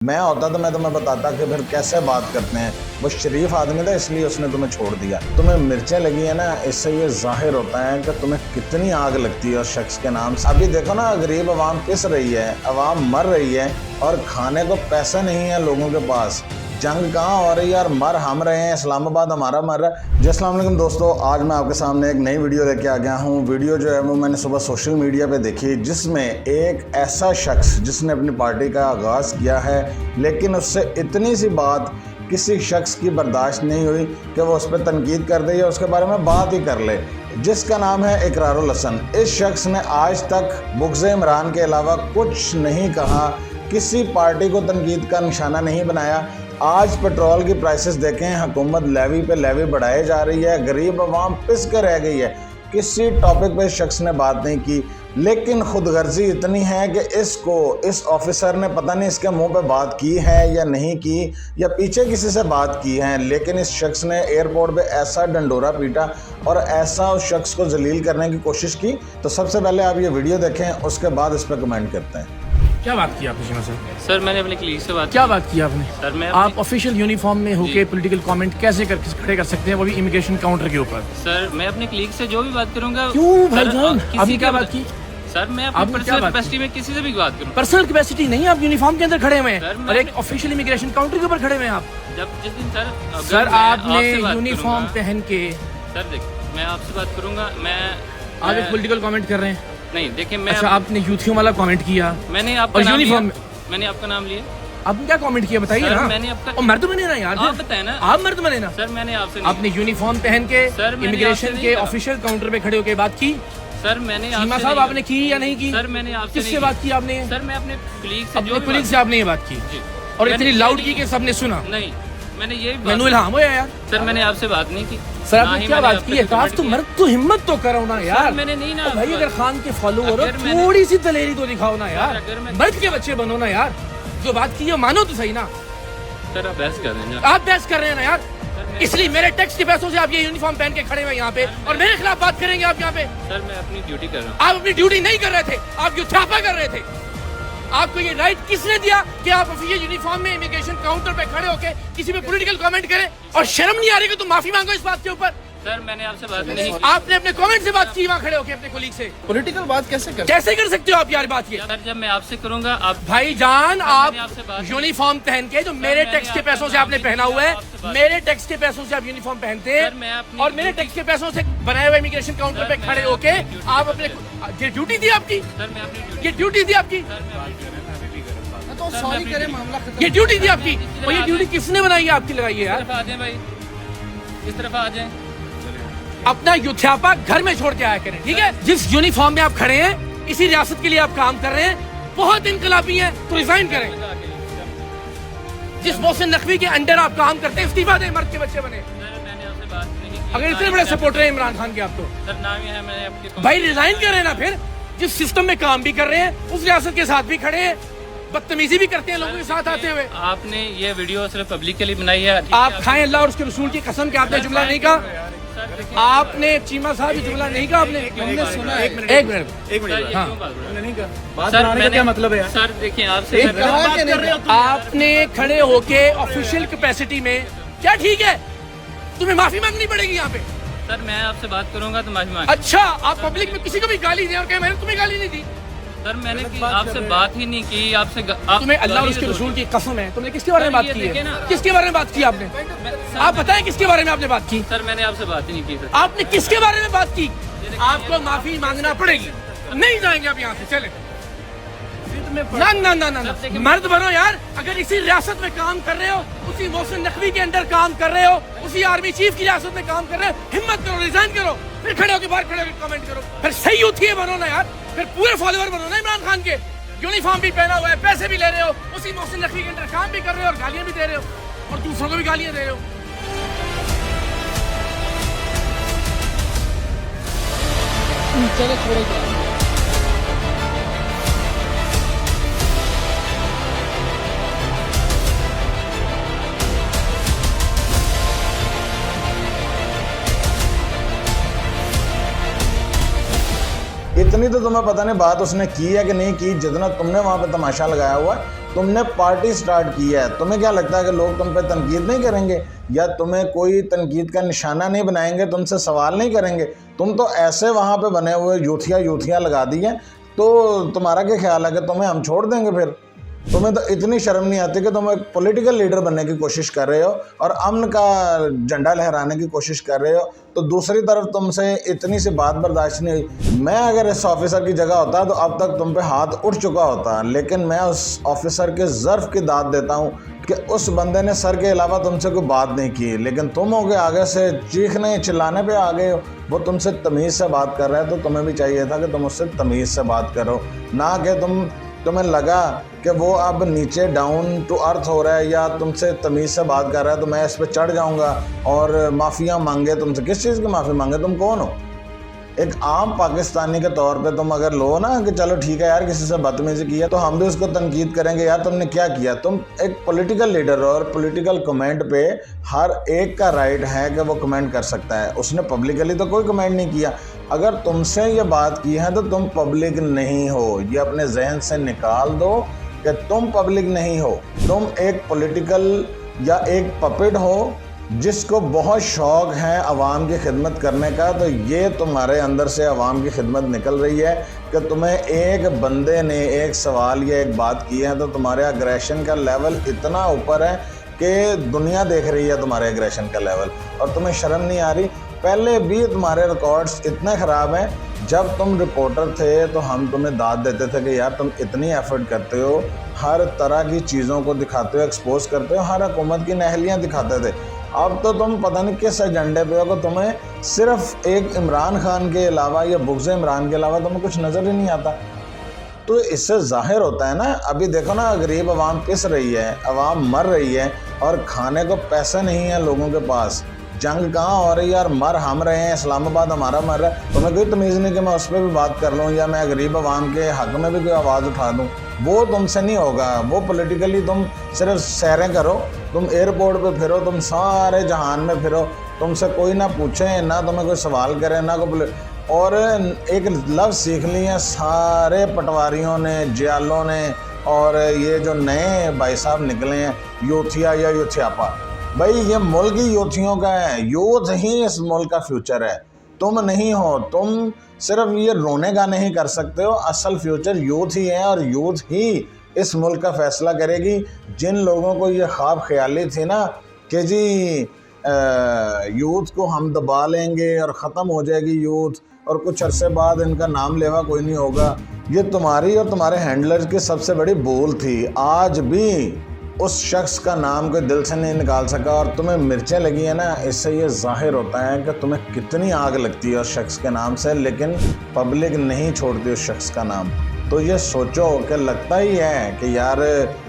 मैं होता तो मैं तुम्हें बताता कि फिर कैसे बात करते हैं। वो शरीफ आदमी था इसलिए उसने तुम्हें छोड़ दिया। तुम्हें मिर्चें लगी है ना, इससे ये जाहिर होता है कि तुम्हें कितनी आग लगती है उस शख्स के नाम से। अभी देखो ना, गरीब आवाम पिस रही है, आवाम मर रही है और खाने को पैसा नहीं है लोगों के पास। जंग कहाँ हो रही है और मर हम रहे हैं, इस्लामाबाद हमारा मर रहा है। जी अस्सलाम वालेकुम दोस्तों, आज मैं आपके सामने एक नई वीडियो लेके आ गया हूँ। वीडियो जो है वो मैंने सुबह सोशल मीडिया पे देखी, जिसमें एक ऐसा शख्स जिसने अपनी पार्टी का आगाज़ किया है, लेकिन उससे इतनी सी बात किसी शख्स की बर्दाश्त नहीं हुई कि वो उस पर तनकीद कर दे या उसके बारे में बात ही कर ले, जिसका नाम है इकरारुल हसन। इस शख्स ने आज तक बुग़्ज़ इमरान के अलावा कुछ नहीं कहा, किसी पार्टी को तनकीद का निशाना नहीं बनाया। आज पेट्रोल की प्राइसेस देखें, हुकूमत लेवी पे लेवी बढ़ाए जा रही है, गरीब आवाम पिस कर रह गई है। किसी टॉपिक पे शख्स ने बात नहीं की, लेकिन खुदगर्जी इतनी है कि इस ऑफिसर ने पता नहीं इसके मुंह पे बात की है या नहीं की, या पीछे किसी से बात की है, लेकिन इस शख्स ने एयरपोर्ट पे ऐसा डंडोरा पीटा और ऐसा उस शख्स को जलील करने की कोशिश की। तो सबसे पहले आप ये वीडियो देखें, उसके बाद इस पर कमेंट करते हैं। क्या बात की आपने सीमा सर? सर मैंने अपने कलीग से बात क्या बात की आपने? सर मैं आप ऑफिशियल यूनिफॉर्म में होके पॉलिटिकल कमेंट कैसे खड़े कर सकते हैं, वो भी इमिग्रेशन काउंटर के ऊपर? सर मैं अपने कलीग से जो भी बात करूंगा। क्यों भाईजान, आपने क्या बात की? सर मैं अपनी पर्सनल कैपेसिटी में किसी से भी बात करूं। पर्सनल कैपेसिटी नहीं, आप यूनिफॉर्म के अंदर खड़े हुए हैं और एक ऑफिशियल इमिग्रेशन काउंटर के ऊपर खड़े हुए हैं आप। जब जिस दिन सर आपने यूनिफॉर्म पहन के, सर देखिए मैं आपसे बात करूंगा, आप एक पॉलिटिकल कमेंट कर रहे हैं? नहीं देखिए मैं अच्छा, आपने यूथियों वाला कमेंट किया, मैंने आपका नाम लिया, मैंने आपका नाम लिया। आपने क्या कमेंट किया बताइए ना? मैंने आपका और मर्द बने ना यार, आप बताए ना, आप मर्द बने ना। सर मैंने आपसे आपने यूनिफॉर्म पहन के इमिग्रेशन के ऑफिशियल काउंटर पे खड़े होकर बात की? सर मैंने सीमा साहब आपने की या नहीं की? सर मैंने आपसे किससे बात की आपने? सर मैं अपने कलीग से, अपने कलीग से आपने ये बात की और इतनी लाउड की कि सबने सुना? नहीं, मैंने ये मैनू इल्हाम होया यार। सर मैंने आपसे बात नहीं की। सर आपने क्या बात की है? काश तो मर्द तो हिम्मत तो करो ना यार। मैंने नहीं ना भाई, अगर खान के फॉलोअर हो थोड़ी सी दलेरी तो दिखाओ ना यार, मर्द के बच्चे बनो ना यार। जो बात की है मानो तो सही ना। सर आप बहस कर रहे हैं, आप बहस कर रहे हैं ना यार, इसलिए मेरे टैक्स के पैसों से आप ये यूनिफॉर्म पहन के खड़े हुए यहाँ पे और मेरे खिलाफ बात करेंगे आप यहाँ पे? सर मैं अपनी ड्यूटी कर रहा हूँ। आप अपनी ड्यूटी नहीं कर रहे थे, आप युद्धापा कर रहे थे। आपको ये राइट किसने दिया कि आप ऑफिशियल यूनिफॉर्म में इमिग्रेशन काउंटर पे खड़े होके किसी पे पॉलिटिकल कमेंट करें? और शर्म नहीं आ रही कि तुम माफी मांगो इस बात के ऊपर? सर मैंने आपसे बात नहीं की। आपने अपने कमेंट से बात की वहाँ खड़े होके अपने कोलीग से? पॉलिटिकल बात कैसे कर सकते हो आप यार बात? ये सर जब मैं आपसे करूंगा आप भाईजान, आप यूनिफॉर्म पहन के, जो मेरे टैक्स के पैसों से आपने पहना हुआ है, मेरे टैक्स के पैसों से आप यूनिफॉर्म पहनते हैं और मेरे टैक्स के पैसों से बनाए हुए इमिग्रेशन काउंटर पे खड़े होके आप अपने, ये ड्यूटी थी आपकी? सर मैं अपनी ये ड्यूटी थी आपकी? तो सॉरी करे मामला खत्म। ये ड्यूटी थी आपकी? और ये ड्यूटी किसने बनाई है आपकी लगाई है यार? आ जाए भाई, इस तरफ आ जाए। अपना युद्धापा घर में छोड़ के आया करें, ठीक है? जिस यूनिफॉर्म में आप खड़े हैं, इसी रियासत के लिए आप काम कर रहे हैं, बहुत इनकलाबी हैं तो रिजाइन करें। जिस मोहसिन नकवी के अंडर आप काम करते हैं, इस्तीफा दें, मर्द के बच्चे बने। मैंने आपसे बात नहीं की। अगर इतने बड़े सपोर्टर हैं इमरान खान के आप तो सर नाम ही है, मैंने आपके भाई रिजाइन करें ना। फिर जिस सिस्टम में काम भी कर रहे हैं, उस रियासत के साथ भी खड़े हैं, बदतमीजी भी करते हैं लोगों के साथ आते हुए। आपने ये वीडियो सिर्फ पब्लिक के लिए बनाई है। आप खाएं अल्लाह और उसके रसूल की कसम के आपने जुमला नहीं कहा। आपने चीमा साहब ये जुमला नहीं कहा आपने? हमने सुना। एक मिनट हाँ, बात बनाने का क्या मतलब है यार? सर देखिए आपसे आपने खड़े होके ऑफिशियल कैपेसिटी में, क्या ठीक है? तुम्हें माफी मांगनी पड़ेगी यहाँ पे। सर मैं आपसे बात करूंगा तो माफी मांग। अच्छा, आप पब्लिक में किसी को भी गाली दें और कहें मैंने तुम्हें गाली नहीं दी? सर मैंने आपसे बात ही नहीं की। आपसे तुम्हें अल्लाह और उसके रसूल की कसम है, तुमने किसके बारे में बात की है? किसके बारे में बात की आपने? आप बताएं किसके बारे में आपने बात की? सर मैंने आपसे बात ही नहीं की। सर आपने किसके बारे में बात की? आपको माफी मांगना पड़ेगी। नहीं जाएंगे आप यहाँ से, चले। ना ना ना ना, मर्द बनो यार। अगर इसी रियासत में काम कर रहे हो, उसी मोहसिन नकवी के अंदर काम कर रहे हो, उसी आर्मी चीफ की रियासत में काम कर रहे हो, हिम्मत करो, रिजाइन करो, फिर खड़े होकर बाहर खड़े होकर कमेंट करो। फिर सही यूथी बनो ना यार, फिर पूरे फॉलोअर बनो ना इमरान खान के। यूनिफॉर्म भी पहना हुआ है, पैसे भी ले रहे हो, उसी मोहसिन नकवी के अंदर काम भी कर रहे हो और गालियां भी दे रहे हो और दूसरों को भी गालियां दे रहे हो। चलो छोड़ो। इतनी तो तो तुम्हें पता नहीं बात उसने की है कि नहीं की, जितना तुमने वहाँ पे तमाशा लगाया हुआ है, तुमने पार्टी स्टार्ट की है। तुम्हें क्या लगता है कि लोग तुम पे तनकीद नहीं करेंगे, या तुम्हें कोई तनकीद का निशाना नहीं बनाएंगे, तुमसे सवाल नहीं करेंगे? तुम तो ऐसे वहाँ पे बने हुए यूथिया लगा दी है, तो तुम्हारा क्या ख्याल है कि तुम्हें हम छोड़ देंगे? फिर तुम्हें तो इतनी शर्म नहीं आती कि तुम एक पॉलिटिकल लीडर बनने की कोशिश कर रहे हो और अमन का झंडा लहराने की कोशिश कर रहे हो, तो दूसरी तरफ तुमसे इतनी सी बात बर्दाश्त नहीं हुई। मैं अगर इस ऑफिसर की जगह होता तो अब तक तुम पे हाथ उठ चुका होता, लेकिन मैं उस ऑफिसर के ज़र्फ की दाद देता हूँ कि उस बंदे ने सर के अलावा तुमसे कोई बात नहीं की, लेकिन तुम हो गए आगे से चीखने चिल्लाने पे आ गए हो। वो तुमसे तमीज़ से बात कर रहा है तो तुम्हें भी चाहिए था कि तुम उससे तमीज़ से बात करो, ना कि तुम्हें लगा कि वो अब नीचे डाउन टू अर्थ हो रहा है या तुमसे तमीज़ से बात कर रहा है तो मैं इस पर चढ़ जाऊंगा और माफ़िया मांगे तुमसे। किस चीज़ की माफ़ी मांगे? तुम कौन हो? एक आम पाकिस्तानी के तौर पे तुम अगर लो ना कि चलो ठीक है यार, किसी से बदतमीजी की है तो हम भी उसको तनकीद करेंगे, यार तुमने क्या किया। तुम एक पॉलिटिकल लीडर हो और पॉलिटिकल कमेंट पे हर एक का राइट है कि वो कमेंट कर सकता है। उसने पब्लिकली तो कोई कमेंट नहीं किया। अगर तुमसे ये बात की है तो तुम पब्लिक नहीं हो, ये अपने जहन से निकाल दो कि तुम पब्लिक नहीं हो। तुम एक पॉलिटिकल या एक पपेट हो जिसको बहुत शौक़ है आवाम की खिदमत करने का, तो ये तुम्हारे अंदर से आवाम की खिदमत निकल रही है कि तुम्हें एक बंदे ने एक सवाल या एक बात की है तो तुम्हारे अग्रेशन का लेवल इतना ऊपर है कि दुनिया देख रही है तुम्हारे एग्रेशन का लेवल, और तुम्हें शर्म नहीं आ रही। पहले भी तुम्हारे रिकॉर्ड्स इतने ख़राब हैं। जब तुम रिपोर्टर थे तो हम तुम्हें दाद देते थे कि यार तुम इतनी एफर्ट करते हो, हर तरह की चीज़ों को दिखाते हो, एक्सपोज करते हो, हर हुकूमत की नहलियाँ दिखाते थे। अब तो तुम पता नहीं किस एजेंडे पे हो कि तुम्हें सिर्फ एक इमरान खान के अलावा या बुग़्ज़ इमरान के अलावा तुम्हें कुछ नज़र ही नहीं आता। तो इससे जाहिर होता है ना, अभी देखो ना, गरीब आवाम पिस रही है, आवाम मर रही है और खाने को पैसे नहीं है लोगों के पास। जंग कहाँ हो रही है और मर हम रहे हैं, इस्लामाबाद हमारा मर रहा है। तुम्हें कोई तमीज़ नहीं कि मैं उस पर भी बात कर लूँ या मैं गरीब आवाम के हक़ में भी कोई आवाज़ उठा दूँ। वो तुमसे नहीं होगा। वो पॉलिटिकली तुम सिर्फ सैरें करो, तुम एयरपोर्ट पे फिरो, तुम सारे जहान में फिरो, तुमसे कोई ना पूछे, ना तुम्हें कोई सवाल करे, ना कोई। और एक लफ्ज़ सीख ली है सारे पटवारियों ने, जियालों ने, और ये जो नए भाई साहब निकले हैं यूथिया या यूथियापा, भाई ये मुल्क ही यूथियों का है। यूथ ही इस मुल्क का फ्यूचर है, तुम नहीं हो। तुम सिर्फ ये रोने गाने ही कर सकते हो, असल फ्यूचर यूथ ही है और यूथ ही इस मुल्क का फ़ैसला करेगी। जिन लोगों को ये ख्वाब ख्याली थी ना कि जी यूथ को हम दबा लेंगे और ख़त्म हो जाएगी यूथ और कुछ अरसे बाद इनका नाम लेवा कोई नहीं होगा, ये तुम्हारी और तुम्हारे हैंडलर्स की सबसे बड़ी भूल थी। आज भी उस शख्स का नाम कोई दिल से नहीं निकाल सका और तुम्हें मिर्चें लगी है ना, इससे ये ज़ाहिर होता है कि तुम्हें कितनी आग लगती है उस शख्स के नाम से, लेकिन पब्लिक नहीं छोड़ती उस शख्स का नाम। तो ये सोचो कि लगता ही है कि यार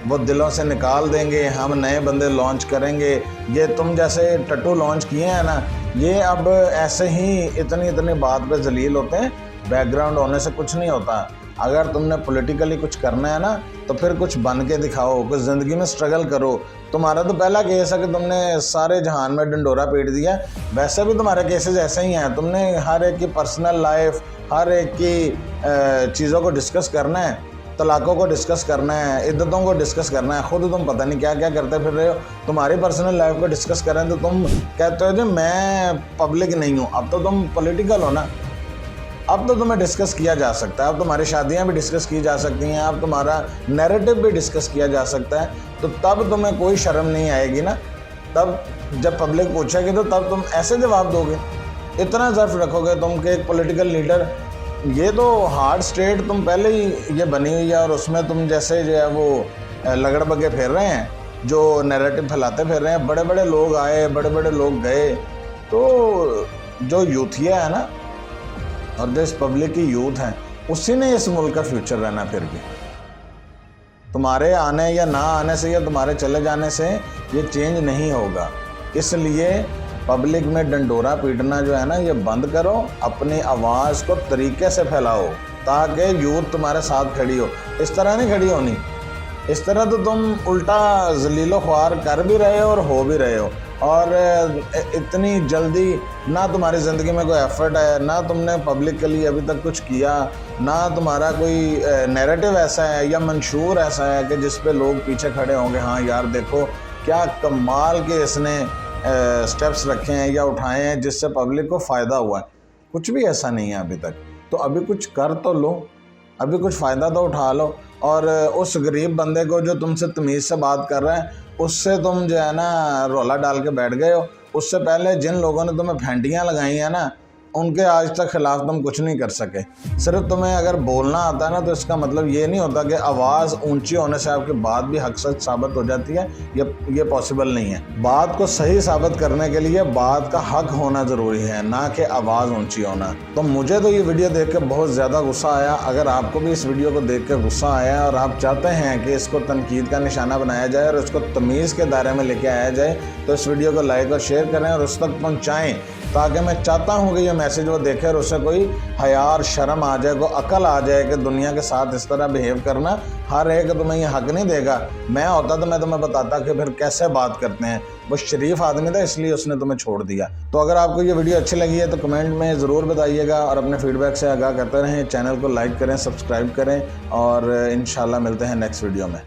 वो दिलों से निकाल देंगे, हम नए बंदे लॉन्च करेंगे। ये तुम जैसे टट्टू लॉन्च किए हैं ना, ये अब ऐसे ही इतनी बात पे जलील होते हैं। बैकग्राउंड होने से कुछ नहीं होता। अगर तुमने पॉलिटिकली कुछ करना है ना तो फिर कुछ बन के दिखाओ, कुछ ज़िंदगी में स्ट्रगल करो। तुम्हारा तो पहला केस है कि तुमने सारे जहान में डंडोरा पीट दिया। वैसे भी तुम्हारे केसेस ऐसे ही हैं, तुमने हर एक की पर्सनल लाइफ, हर एक की चीज़ों को डिस्कस करना है, तलाक़ों को डिस्कस करना है, इद्दतों को डिस्कस करना है। ख़ुद तुम पता नहीं क्या क्या करते फिर रहे हो। तुम्हारी पर्सनल लाइफ को डिस्कस करें तो तुम कहते हो जी मैं पब्लिक नहीं हूँ। अब तो तुम पॉलिटिकल हो ना, अब तो तुम्हें डिस्कस किया जा सकता है। अब तुम्हारी शादियां भी डिस्कस की जा सकती हैं, अब तुम्हारा नैरेटिव भी डिस्कस किया जा सकता है। तो तब तुम्हें कोई शर्म नहीं आएगी ना। तब जब पब्लिक पूछेगी तो तब तुम ऐसे जवाब दोगे, इतना ज़र्फ रखोगे तुम कि एक पॉलिटिकल लीडर। ये तो हार्ड स्टेट तुम पहले ही ये बनी हुई है और उसमें तुम जैसे जो है वो लगड़ बगे फेर रहे हैं, जो नैरेटिव फैलाते फिर रहे हैं। बड़े बड़े लोग आए, बड़े बड़े लोग गए, तो जो यूथिया है ना और जो इस पब्लिक की यूथ है, उसी ने इस मुल्क का फ्यूचर रहना। फिर भी तुम्हारे आने या ना आने से या तुम्हारे चले जाने से ये चेंज नहीं होगा। इसलिए पब्लिक में डंडोरा पीटना जो है ना, ये बंद करो। अपनी आवाज़ को तरीके से फैलाओ ताकि यूथ तुम्हारे साथ खड़ी हो। इस तरह नहीं खड़ी होनी। इस तरह तो तुम उल्टा जलीलो ख्वार कर भी रहे हो और हो भी रहे हो। और इतनी जल्दी ना तुम्हारी ज़िंदगी में कोई एफर्ट है, ना तुमने पब्लिक के लिए अभी तक कुछ किया, ना तुम्हारा कोई नैरेटिव ऐसा है या मंशूर ऐसा है कि जिस पे लोग पीछे खड़े होंगे, हाँ यार देखो क्या कमाल के इसने स्टेप्स रखे हैं या उठाए हैं जिससे पब्लिक को फ़ायदा हुआ है। कुछ भी ऐसा नहीं है अभी तक। तो अभी कुछ कर तो लो, अभी कुछ फ़ायदा तो उठा लो। और उस गरीब बंदे को जो तुमसे तमीज़ से बात कर रहा है उससे तुम जो है ना रोला डाल के बैठ गए हो। उससे पहले जिन लोगों ने तुम्हें फेंटियाँ लगाई हैं ना, उनके आज तक खिलाफ तुम कुछ नहीं कर सके। सिर्फ तुम्हें अगर बोलना आता है ना, तो इसका मतलब ये नहीं होता कि आवाज़ ऊंची होने से आपकी बात भी हक सच साबित हो जाती है। ये पॉसिबल नहीं है। बात को सही साबित करने के लिए बात का हक होना ज़रूरी है, ना कि आवाज़ ऊंची होना। तो मुझे तो ये वीडियो देख के बहुत ज़्यादा गुस्सा आया। अगर आपको भी इस वीडियो को देख के गुस्सा आया और आप चाहते हैं कि इसको तनकीद का निशाना बनाया जाए और इसको तमीज़ के दायरे में लेके आया जाए, तो इस वीडियो को लाइक और शेयर करें और उस तक पहुँचाएँ, ताकि मैं चाहता हूँ कि ये मैसेज वो देखे और उससे कोई हया और शर्म आ जाए, को अकल आ जाए कि दुनिया के साथ इस तरह बिहेव करना हर एक तुम्हें ये हक नहीं देगा। मैं होता तो मैं तुम्हें बताता कि फिर कैसे बात करते हैं। वो शरीफ आदमी था इसलिए उसने तुम्हें छोड़ दिया। तो अगर आपको ये वीडियो अच्छी लगी है तो कमेंट में ज़रूर बताइएगा और अपने फीडबैक से आगाह करते रहें। चैनल को लाइक करें, सब्सक्राइब करें और इंशाल्लाह मिलते हैं नेक्स्ट वीडियो में।